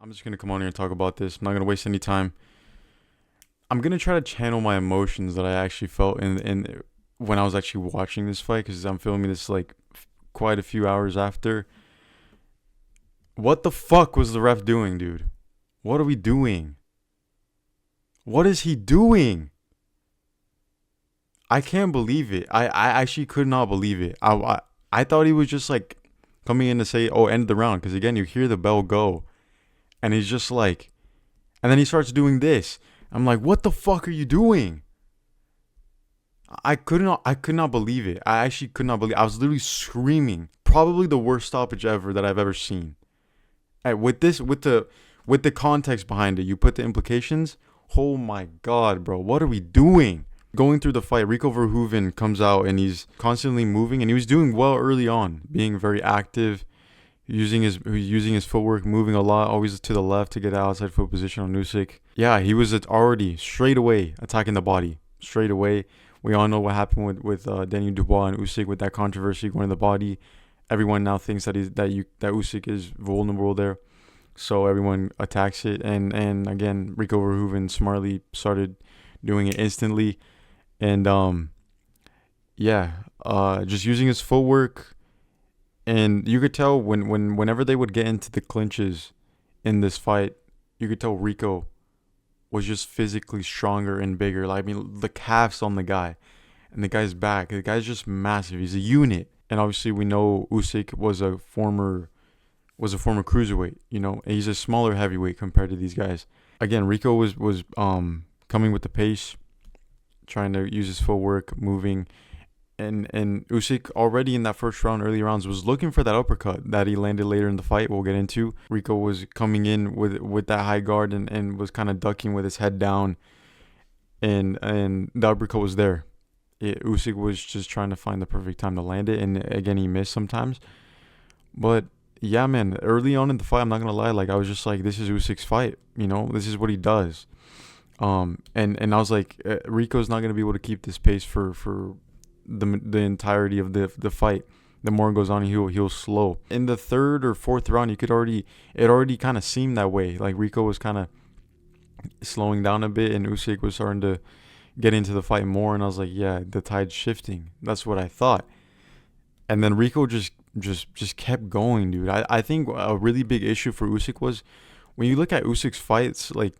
I'm just gonna come on here and talk about this. I'm not gonna waste any time. I'm gonna try to channel my emotions that I actually felt in when I was actually watching this fight, because I'm filming this like quite a few hours after. What the fuck was the ref doing, dude? What are we doing? What is he doing? I can't believe it. I actually could not believe it. I thought he was just like coming in to say, "Oh, end the round," because again, you hear the bell go, and he's just like, and then he starts doing this. I'm like, what the fuck are you doing? I could not believe it. I actually could not believe. I was literally screaming. Probably the worst stoppage ever that I've ever seen. And with the context behind it, you put the implications. Oh my god, bro, what are we doing? Going through the fight, Rico Verhoeven comes out and he's constantly moving, and he was doing well early on, being very active, using his footwork, moving a lot, always to the left to get outside foot position on Usyk. Yeah, he was already straight away attacking the body straight away. We all know what happened with Daniel Dubois and Usyk with that controversy going to the body. Everyone now thinks that Usyk is vulnerable there, so everyone attacks it. And again, Rico Verhoeven smartly started doing it instantly, and just using his footwork. And you could tell whenever they would get into the clinches in this fight, you could tell Rico was just physically stronger and bigger. Like, I mean, the calves on the guy and the guy's back. The guy's just massive. He's a unit. And obviously we know Usyk was a former cruiserweight, and he's a smaller heavyweight compared to these guys. Again, Rico was coming with the pace, trying to use his footwork, moving. And Usyk already in that first round, early rounds, was looking for that uppercut that he landed later in the fight. We'll get into. Rico was coming in with that high guard and was kind of ducking with his head down, and the uppercut was there. Usyk was just trying to find the perfect time to land it, and again, he missed sometimes. But yeah, man, early on in the fight, I'm not gonna lie, like I was just like, this is Usyk's fight. This is what he does. And I was like, Rico's not gonna be able to keep this pace for the entirety of the fight. The more it goes on, he'll slow. In the third or fourth round, it already kind of seemed that way. Like Rico was kind of slowing down a bit, and Usyk was starting to get into the fight more. And I was like, yeah, the tide's shifting. That's what I thought. And then Rico just kept going, dude. I think a really big issue for Usyk was when you look at Usyk's fights, like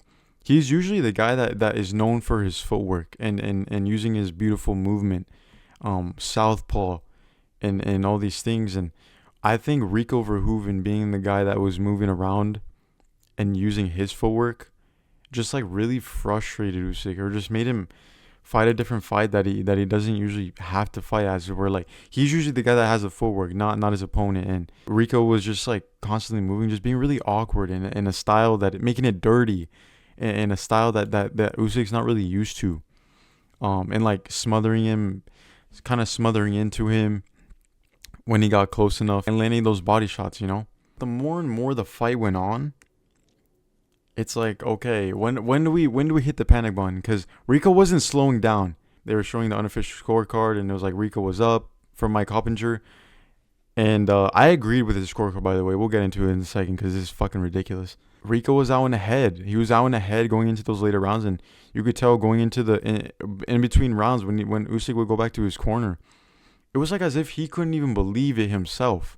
he's usually the guy that is known for his footwork and using his beautiful movement. Southpaw and all these things. And I think Rico Verhoeven being the guy that was moving around and using his footwork just like really frustrated Usyk, or just made him fight a different fight that he doesn't usually have to fight, as it were. Like he's usually the guy that has the footwork, not his opponent. And Rico was just like constantly moving, just being really awkward in a style that making it dirty, in a style that Usyk's not really used to. And like smothering him, kind of smothering into him when he got close enough and landing those body shots. The more and more the fight went on, it's like, okay, when do we hit the panic button? Because Rico wasn't slowing down. They were showing the unofficial scorecard, and it was like Rico was up from Mike Hoppinger. And I agreed with his scorecard, by the way. We'll get into it in a second because this is fucking ridiculous. Rico was out in ahead. He was out in ahead going into those later rounds, and you could tell going into in between rounds when Usyk would go back to his corner, it was like as if he couldn't even believe it himself,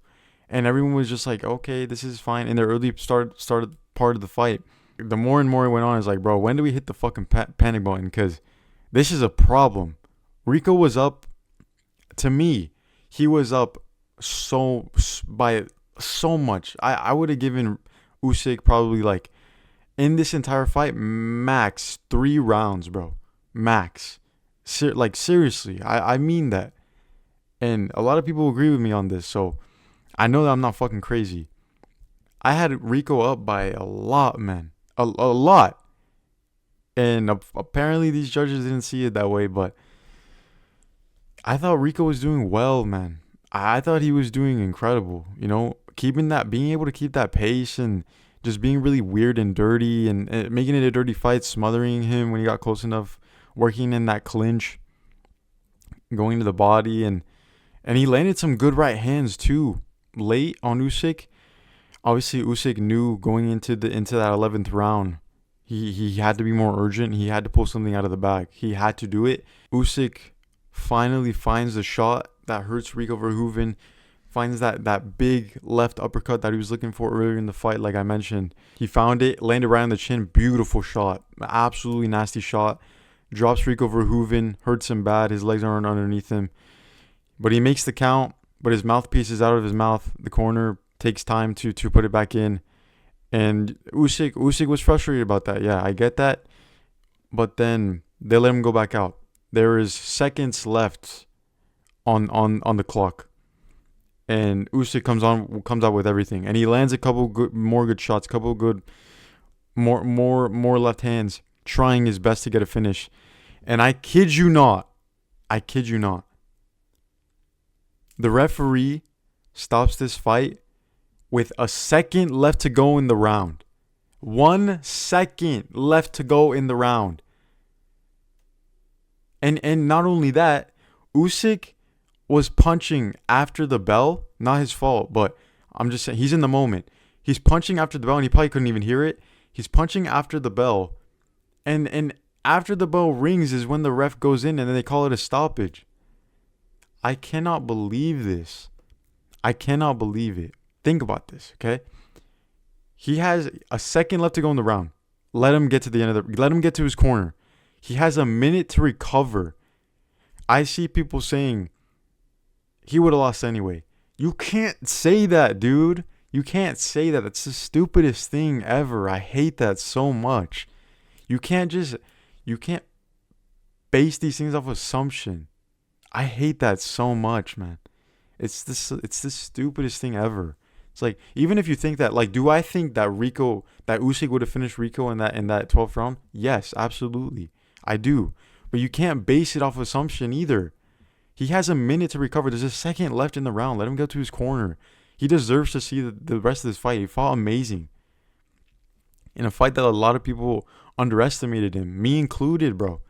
and everyone was just like, okay, this is fine. In the early started part of the fight, the more and more it went on, it's like, bro, when do we hit the fucking panic button? Because this is a problem. Rico was up. To me, he was up by so much. I would have given Usyk probably, like, in this entire fight, max 3 rounds, bro. Max. Seriously, I mean that. And a lot of people agree with me on this, so I know that I'm not fucking crazy. I had Rico up by a lot, man. A lot. And apparently these judges didn't see it that way, but I thought Rico was doing well, man. I thought he was doing incredible, being able to keep that pace and just being really weird and dirty and making it a dirty fight, smothering him when he got close enough, working in that clinch, going to the body, and he landed some good right hands too late on Usyk. Obviously, Usyk knew going into that 11th round, he had to be more urgent. He had to pull something out of the bag. He had to do it. Usyk finally finds the shot that hurts Rico Verhoeven. Finds that big left uppercut that he was looking for earlier in the fight, like I mentioned. He found it, landed right on the chin. Beautiful shot. Absolutely nasty shot. Drops Rico Verhoeven, hurts him bad. His legs aren't underneath him. But he makes the count, but his mouthpiece is out of his mouth. The corner takes time to put it back in. And Usyk was frustrated about that. Yeah, I get that. But then they let him go back out. There is seconds left on the clock. And Usyk comes out with everything, and he lands a couple more good shots, couple good more left hands, trying his best to get a finish. And I kid you not, the referee stops this fight with a second left to go in the round. 1 second left to go in the round. And not only that, Usyk was punching after the bell. Not his fault, but I'm just saying, he's in the moment. He's punching after the bell, and he probably couldn't even hear it. He's punching after the bell. And after the bell rings is when the ref goes in, and then they call it a stoppage. I cannot believe this. I cannot believe it. Think about this, okay? He has a second left to go in the round. Let him get to the end of let him get to his corner. He has a minute to recover. I see people saying he would have lost anyway. You can't say that, dude. You can't say that. That's the stupidest thing ever. I hate that so much. You can't base these things off assumption. I hate that so much, man. It's the stupidest thing ever. It's like, even if you think that, like, do I think that Usyk would have finished Rico in that 12th round? Yes, absolutely. I do. But you can't base it off assumption either. He has a minute to recover. There's a second left in the round. Let him go to his corner. He deserves to see the rest of this fight. He fought amazing. In a fight that a lot of people underestimated him. Me included, bro.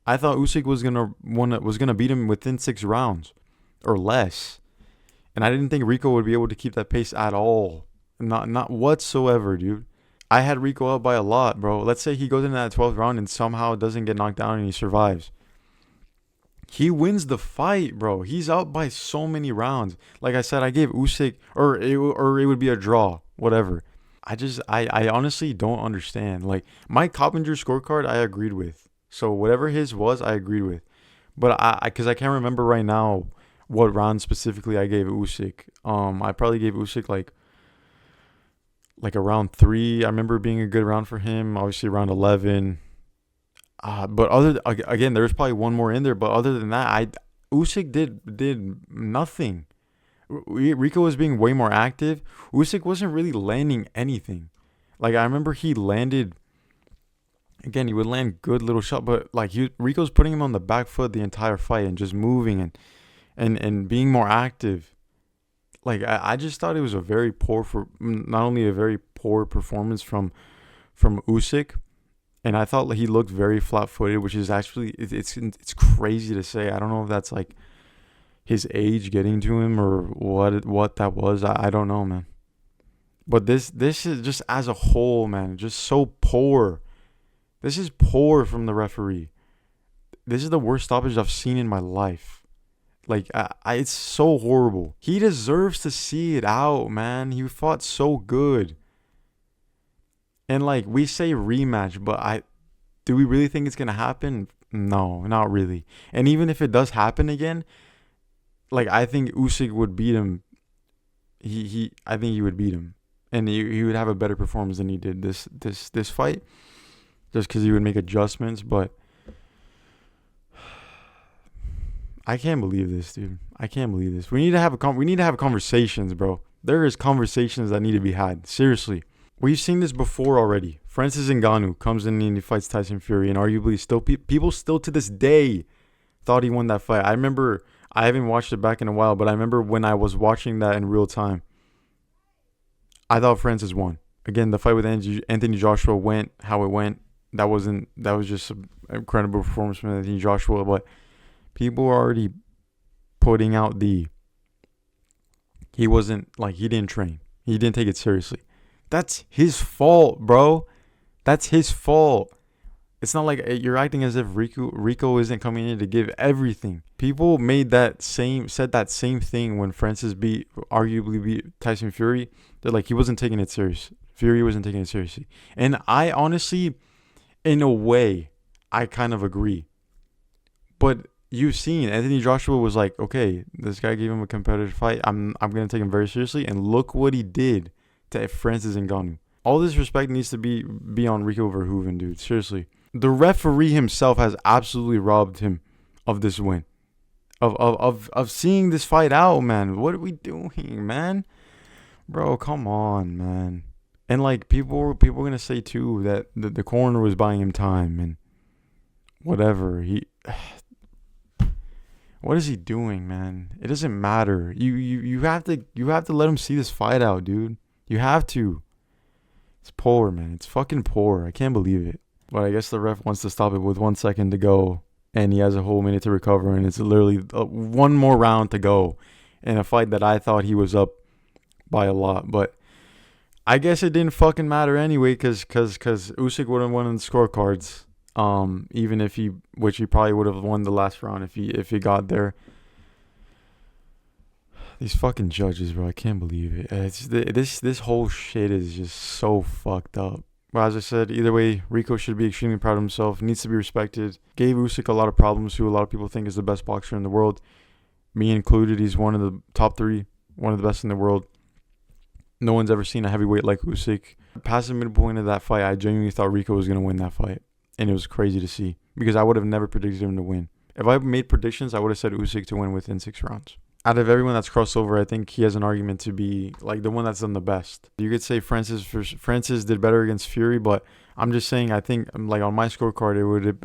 I thought Usyk was gonna beat him within 6 rounds or less. And I didn't think Rico would be able to keep that pace at all. Not whatsoever, dude. I had Rico up by a lot, bro. Let's say he goes into that 12th round and somehow doesn't get knocked down and he survives. He wins the fight, bro. He's up by so many rounds. Like I said, I gave Usyk, or it would be a draw, whatever. I honestly don't understand. Like, Mike Coppinger's scorecard, I agreed with. So whatever his was, I agreed with. But because I can't remember right now what round specifically I gave Usyk. I probably gave Usyk like a round 3. I remember being a good round for him. Obviously round 11. But again, there's probably one more in there. But other than that, Usyk did nothing. Rico was being way more active. Usyk wasn't really landing anything. Like, I remember he landed. Again, he would land good little shot, but like Rico's putting him on the back foot the entire fight and just moving and being more active. Like, I just thought it was not only a very poor performance from Usyk, and I thought he looked very flat-footed, which is actually it's crazy to say. I don't know if that's like his age getting to him or what that was. I don't know, man. But this is just as a whole, man, just so poor. This is poor from the referee. This is the worst stoppage I've seen in my life. Like, it's so horrible. He deserves to see it out, man. He fought so good. And, like, we say rematch, but do we really think it's going to happen? No, not really. And even if it does happen again, like, I think Usyk would beat him. I think he would beat him. And he would have a better performance than he did this fight. Just because he would make adjustments, but I can't believe this, dude. I can't believe this. We need to have conversations, bro. There is conversations that need to be had. Seriously, we've seen this before already. Francis Ngannou comes in and he fights Tyson Fury, and arguably still people still to this day thought he won that fight. I remember, I haven't watched it back in a while, but I remember when I was watching that in real time, I thought Francis won. Again, the fight with Anthony Joshua went how it went. That was just an incredible performance from Anthony Joshua, but people are already putting out he didn't train. He didn't take it seriously. That's his fault, bro. That's his fault. It's not like you're acting as if Rico isn't coming in to give everything. People said that same thing when Francis arguably beat Tyson Fury. They're like, he wasn't taking it serious. Fury wasn't taking it seriously. And I honestly, in a way, I kind of agree. But you've seen Anthony Joshua was like, okay, this guy gave him a competitive fight. I'm gonna take him very seriously. And look what he did to Francis Ngannou. All this respect needs to be on Rico Verhoeven, dude. Seriously. The referee himself has absolutely robbed him of this win. Of seeing this fight out, man. What are we doing, man? Bro, come on, man. And like people were gonna say too that the corner was buying him time and whatever. What is he doing, man? It doesn't matter. You have to let him see this fight out, dude. You have to. It's poor, man. It's fucking poor. I can't believe it. But I guess the ref wants to stop it with 1 second to go, and he has a whole minute to recover, and it's literally one more round to go in a fight that I thought he was up by a lot. But I guess it didn't fucking matter anyway, because Usyk would have won in the scorecards, even if which he probably would have won the last round if he got there. These fucking judges, bro, I can't believe it. This whole shit is just so fucked up. But as I said, either way, Rico should be extremely proud of himself. Needs to be respected. Gave Usyk a lot of problems, who a lot of people think is the best boxer in the world. Me included, he's one of the top 3, one of the best in the world. No one's ever seen a heavyweight like Usyk. Past the midpoint of that fight, I genuinely thought Rico was going to win that fight. And it was crazy to see. Because I would have never predicted him to win. If I made predictions, I would have said Usyk to win within 6 rounds. Out of everyone that's crossed over, I think he has an argument to be like the one that's done the best. You could say Francis did better against Fury, but I'm just saying I think like on my scorecard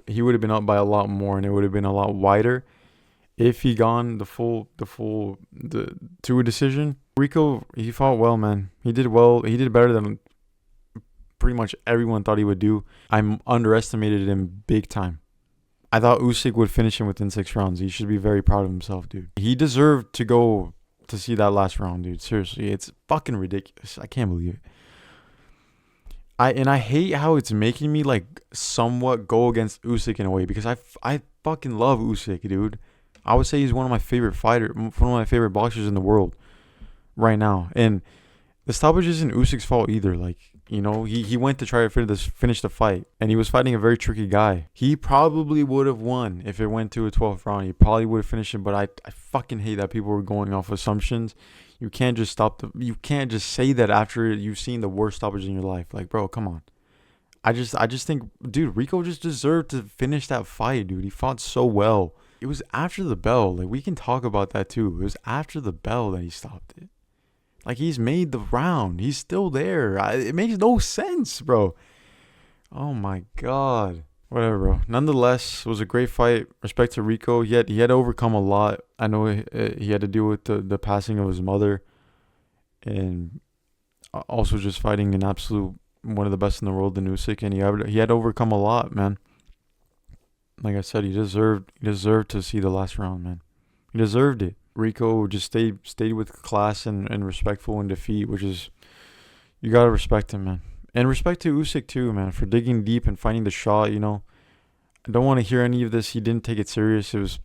he would have been up by a lot more, and it would have been a lot wider if he gone to a decision. Rico, he fought well, man. He did well. He did better than pretty much everyone thought he would do. I underestimated him big time. I thought Usyk would finish him within 6 rounds. He should be very proud of himself, dude. He deserved to go to see that last round, dude. Seriously, it's fucking ridiculous. I can't believe it. I hate how it's making me like somewhat go against Usyk in a way, because I fucking love Usyk, dude. I would say he's one of my favorite boxers in the world right now. And the stoppage isn't Usyk's fault either. Like, you know, he went to try to finish the fight, and he was fighting a very tricky guy. He probably would have won if it went to a 12th round. He probably would have finished it, but I fucking hate that people were going off assumptions. You can't just you can't just say that after you've seen the worst stoppage in your life. Like, bro, come on. I just think, dude, Rico just deserved to finish that fight, dude. He fought so well. It was after the bell. Like, we can talk about that too. It was after the bell that he stopped it. Like, he's made the round. He's still there. It makes no sense, bro. Oh, my God. Whatever, bro. Nonetheless, it was a great fight. Respect to Rico. He had to overcome a lot. I know he had to deal with the passing of his mother. And also just fighting an absolute one of the best in the world in Usyk. And he had to overcome a lot, man. Like I said, he deserved to see the last round, man. He deserved it. Rico just stayed with class and respectful in defeat, which is, you gotta respect him, man. And respect to Usyk too, man, for digging deep and finding the shot. You know, I don't want to hear any of this. He didn't take it serious. It was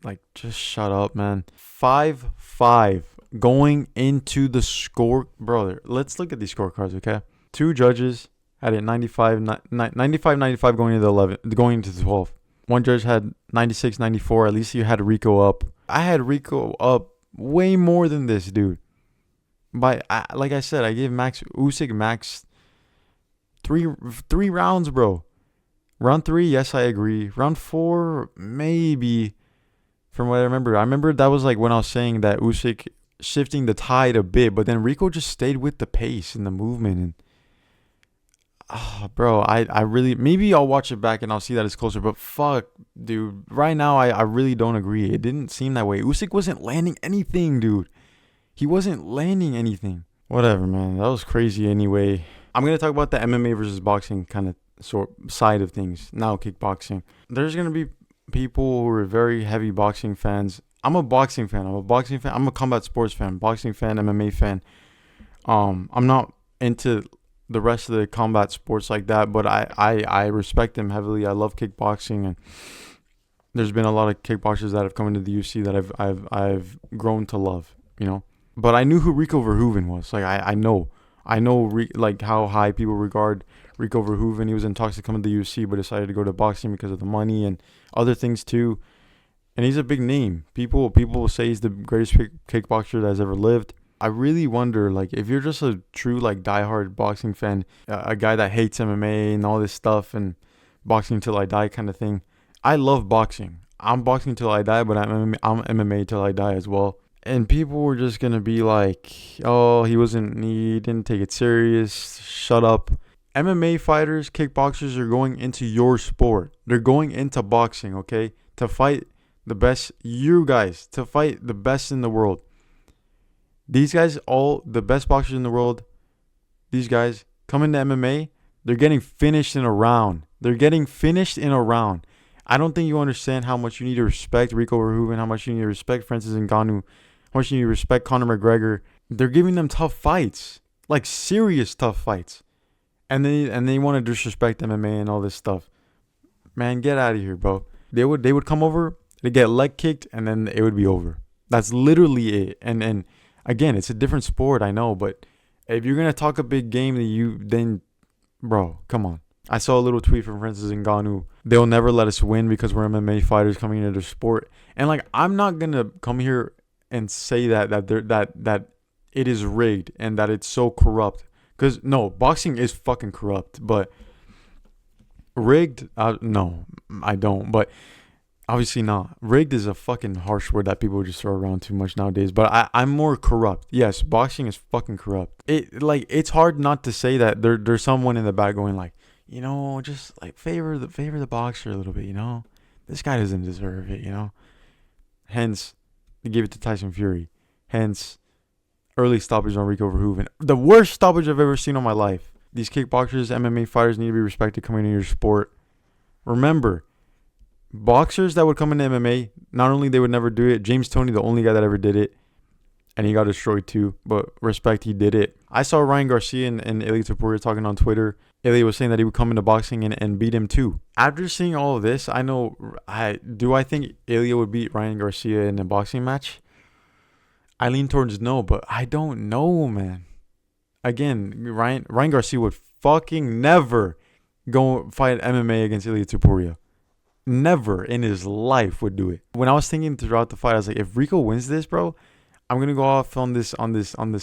like, just shut up, man. 5-5 going into the score, brother. Let's look at these scorecards, okay? 2 judges had it 95-95 going into the 12th. 1 judge had 96-94. At least you had Rico up. I had Rico up way more than this, dude. Like I said, I gave Usyk max three rounds, bro. Round 3, yes, I agree. Round 4, maybe. From what I remember that was like when I was saying that Usyk shifting the tide a bit, but then Rico just stayed with the pace and the movement. And bro, I really, maybe I'll watch it back and I'll see that it's closer, but fuck, dude, right now I really don't agree. It didn't seem that way. Usyk wasn't landing anything, dude. He wasn't landing anything. Whatever, man. That was crazy anyway. I'm going to talk about the MMA versus boxing kind of side of things. Now kickboxing. There's going to be people who are very heavy boxing fans. I'm a boxing fan. I'm a combat sports fan, boxing fan, MMA fan. I'm not into the rest of the combat sports like that, but I respect them heavily. I love kickboxing, and there's been a lot of kickboxers that have come into the UFC that I've grown to love, you know. But I knew who Rico Verhoeven was. Like like how high people regard Rico Verhoeven. He was in talks to come to the UFC, but decided to go to boxing because of the money and other things too. And he's a big name. People will say he's the greatest kickboxer that has ever lived. I really wonder, like, if you're just a true, like, diehard boxing fan, a guy that hates MMA and all this stuff and boxing till I die kind of thing. I love boxing. I'm boxing till I die, but I'm MMA till I die as well. And people were just going to be like, oh, he didn't take it serious. Shut up. MMA fighters, kickboxers are going into your sport. They're going into boxing, okay? To fight the best, to fight the best in the world. These guys, all the best boxers in the world, these guys come into MMA, they're getting finished in a round. I don't think you understand how much you need to respect Rico Verhoeven, how much you need to respect Francis Ngannou, how much you need to respect Conor McGregor. They're giving them tough fights, like serious tough fights. And they want to disrespect MMA and all this stuff. Man, get out of here, bro. They would come over, they get leg kicked, and then it would be over. That's literally it. And again, it's a different sport, I know, but if you're gonna talk a big game, then bro, come on. I saw a little tweet from Francis Ngannou. They'll never let us win because we're MMA fighters coming into their sport. And like, I'm not gonna come here and say that it is rigged and that it's so corrupt. Because no, boxing is fucking corrupt, but rigged, no, I don't. But obviously not. Rigged is a fucking harsh word that people just throw around too much nowadays. But I'm more corrupt. Yes, boxing is fucking corrupt. It's hard not to say that there's someone in the back going like, you know, just like favor the boxer a little bit, you know. This guy doesn't deserve it, you know. Hence, they gave it to Tyson Fury. Hence, early stoppage on Rico Verhoeven. The worst stoppage I've ever seen in my life. These kickboxers, MMA fighters need to be respected coming into your sport. Remember, boxers that would come into MMA, not only they would never do it. James Toney, the only guy that ever did it, and he got destroyed too. But respect, he did it. I saw Ryan Garcia and Ilia Topuria talking on Twitter. Ilia was saying that he would come into boxing and beat him too. After seeing all of this, I think Ilia would beat Ryan Garcia in a boxing match? I lean towards no, but I don't know, man. Again, Ryan Garcia would fucking never go fight MMA against Ilia Topuria. Never in his life would do it. When I was thinking throughout the fight, I was like, if Rico wins this, bro, I'm gonna go off on this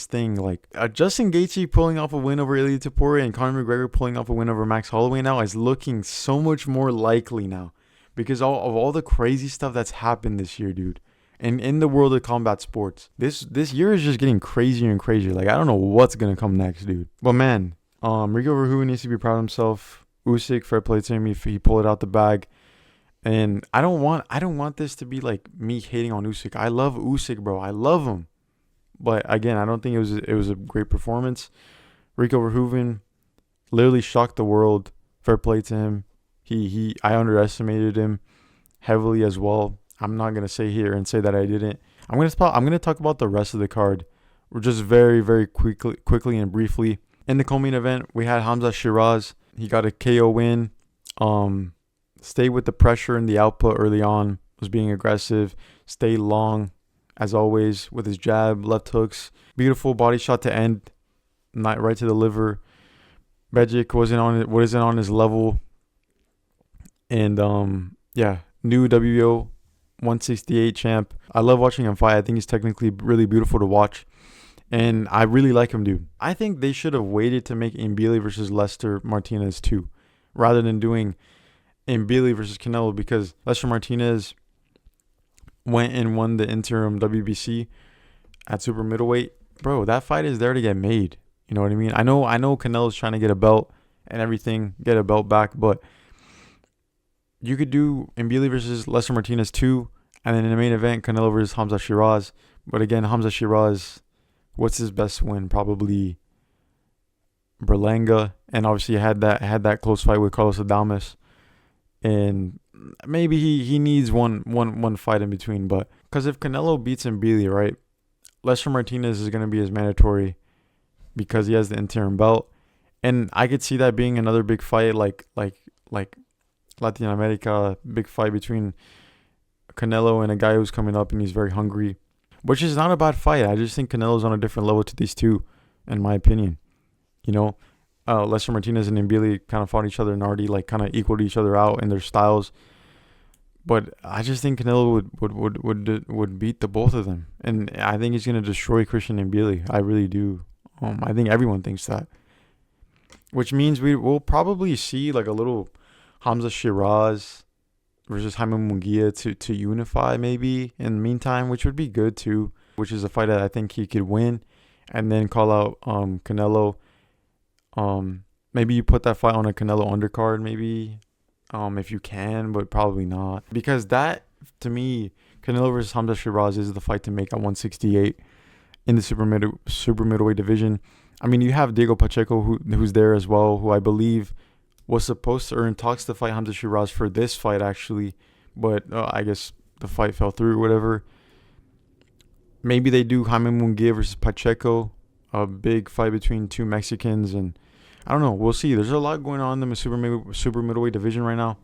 thing. Like Justin Gaethje pulling off a win over Ilia Topuria and Conor McGregor pulling off a win over Max Holloway now is looking so much more likely now because of all the crazy stuff that's happened this year, dude. And in the world of combat sports, this year is just getting crazier and crazier. Like I don't know what's gonna come next, dude. But man, Rico Verhoeven needs to be proud of himself. Usyk, fair play to him. He pulled it out the bag. And I don't want this to be like me hating on Usyk. I love Usyk, bro. I love him. But again, I don't think it was a great performance. Rico Verhoeven literally shocked the world. Fair play to him. I underestimated him heavily as well. I'm not gonna say here and say that I didn't. I'm gonna talk about the rest of the card. We're just very, very quickly and briefly. In the co-main event, we had Hamza Sheeraz. He got a KO win. Stay with the pressure and the output early on. Was being aggressive. Stay long, as always, with his jab, left hooks. Beautiful body shot to end. Not right to the liver. Bejic wasn't on his level. And new WBO 168 champ. I love watching him fight. I think he's technically really beautiful to watch. And I really like him, dude. I think they should have waited to make Mbili versus Lester Martinez too, rather than doing Mbili versus Canelo, because Lester Martinez went and won the interim WBC at super middleweight. Bro, that fight is there to get made. You know what I mean? I know Canelo's trying to get a belt and everything, get a belt back, but you could do Mbili versus Lester Martinez too, and then in the main event, Canelo versus Hamza Sheeraz. But again, Hamza Sheeraz, what's his best win? Probably Berlanga, and obviously had that close fight with Carlos Adames. And maybe he needs one fight in between. But because if Canelo beats Mbili, right, Lester Martinez is going to be his mandatory because he has the interim belt. And I could see that being another big fight, like Latin America, big fight between Canelo and a guy who's coming up and he's very hungry, which is not a bad fight. I just think Canelo's on a different level to these two, in my opinion. You know, Lester Martinez and Mbili kind of fought each other and already like kind of equaled each other out in their styles. But I just think Canelo would beat the both of them, and I think he's gonna destroy Christian Mbili. I really do. I think everyone thinks that, which means will probably see like a little Hamza Sheeraz versus Jaime Munguia to unify maybe in the meantime, which would be good too. Which is a fight that I think he could win, and then call out Canelo. Maybe you put that fight on a Canelo undercard, maybe, if you can, but probably not, because that to me, Canelo versus Hamza Sheeraz is the fight to make at 168 in the super middleweight division. I mean, you have Diego Pacheco who's there as well, who I believe was supposed to earn talks to fight Hamza Sheeraz for this fight actually, but I guess the fight fell through or whatever. Maybe they do Jaime Munguia versus Pacheco, a big fight between two Mexicans, and I don't know. We'll see. There's a lot going on in the super middleweight division right now.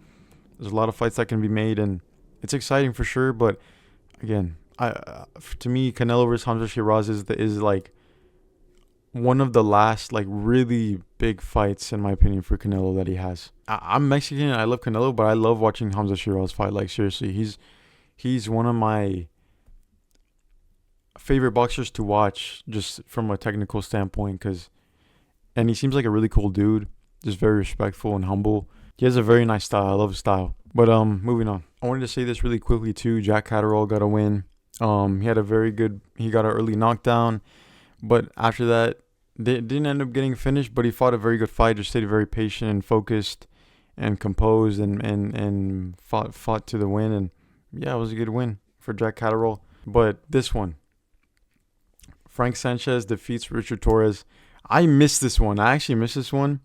There's a lot of fights that can be made, and it's exciting for sure. But again, to me, Canelo versus Hamza Sheeraz is like one of the last like really big fights in my opinion for Canelo that he has. I'm Mexican. I love Canelo, but I love watching Hamza Sheeraz fight. Like seriously, he's one of my favorite boxers to watch, just from a technical standpoint, and he seems like a really cool dude, just very respectful and humble. He has a very nice style. I love his style. But moving on. I wanted to say this really quickly too. Jack Catterall got a win. He got an early knockdown, but after that, they didn't end up getting finished. But he fought a very good fight. Just stayed very patient and focused, and composed, and fought to the win. And yeah, it was a good win for Jack Catterall. But this one, Frank Sanchez defeats Richard Torrez. I missed this one. I actually missed this one.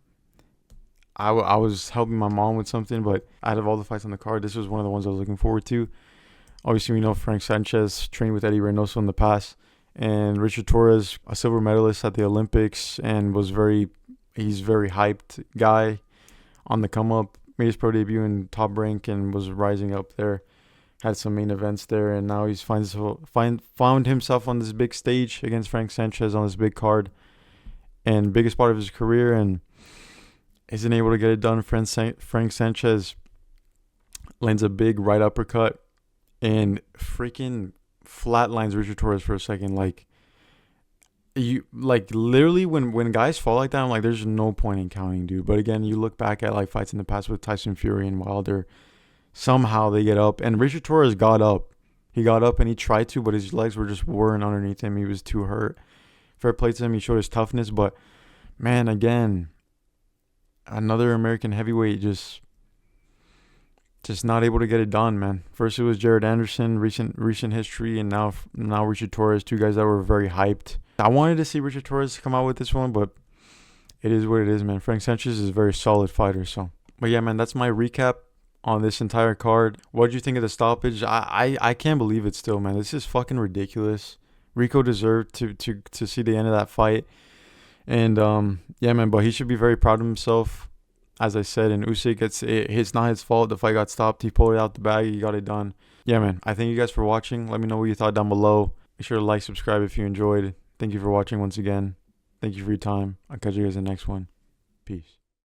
I was helping my mom with something, but out of all the fights on the card, this was one of the ones I was looking forward to. Obviously, we know Frank Sanchez trained with Eddie Reynoso in the past, and Richard Torrez, a silver medalist at the Olympics, and he's very hyped guy on the come up. Made his pro debut in Top Rank and was rising up there. Had some main events there, and now he's found himself on this big stage against Frank Sanchez on this big card, and biggest part of his career, and isn't able to get it done. Frank Sanchez lands a big right uppercut and freaking flatlines Richard Torrez for a second. Literally when guys fall like that, I'm like, there's no point in counting, dude. But again, you look back at like fights in the past with Tyson Fury and Wilder, somehow they get up, and Richard Torrez got up. He got up and he tried to, but his legs weren't underneath him. He was too hurt. Fair play to him. He showed his toughness, but man, again, another American heavyweight just not able to get it done, man. First it was Jared Anderson, recent history, and now Richard Torrez, two guys that were very hyped. I wanted to see Richard Torrez come out with this one, but it is what it is, man. Frank Sanchez is a very solid fighter, so. But yeah, man, that's my recap on this entire card. What did you think of the stoppage? I can't believe it still, man. This is fucking ridiculous. Rico deserved to see the end of that fight. And yeah, man, but he should be very proud of himself. As I said, in Usyk, it's not his fault. The fight got stopped. He pulled it out the bag. He got it done. Yeah, man. I thank you guys for watching. Let me know what you thought down below. Make sure to like, subscribe if you enjoyed. Thank you for watching once again. Thank you for your time. I'll catch you guys in the next one. Peace.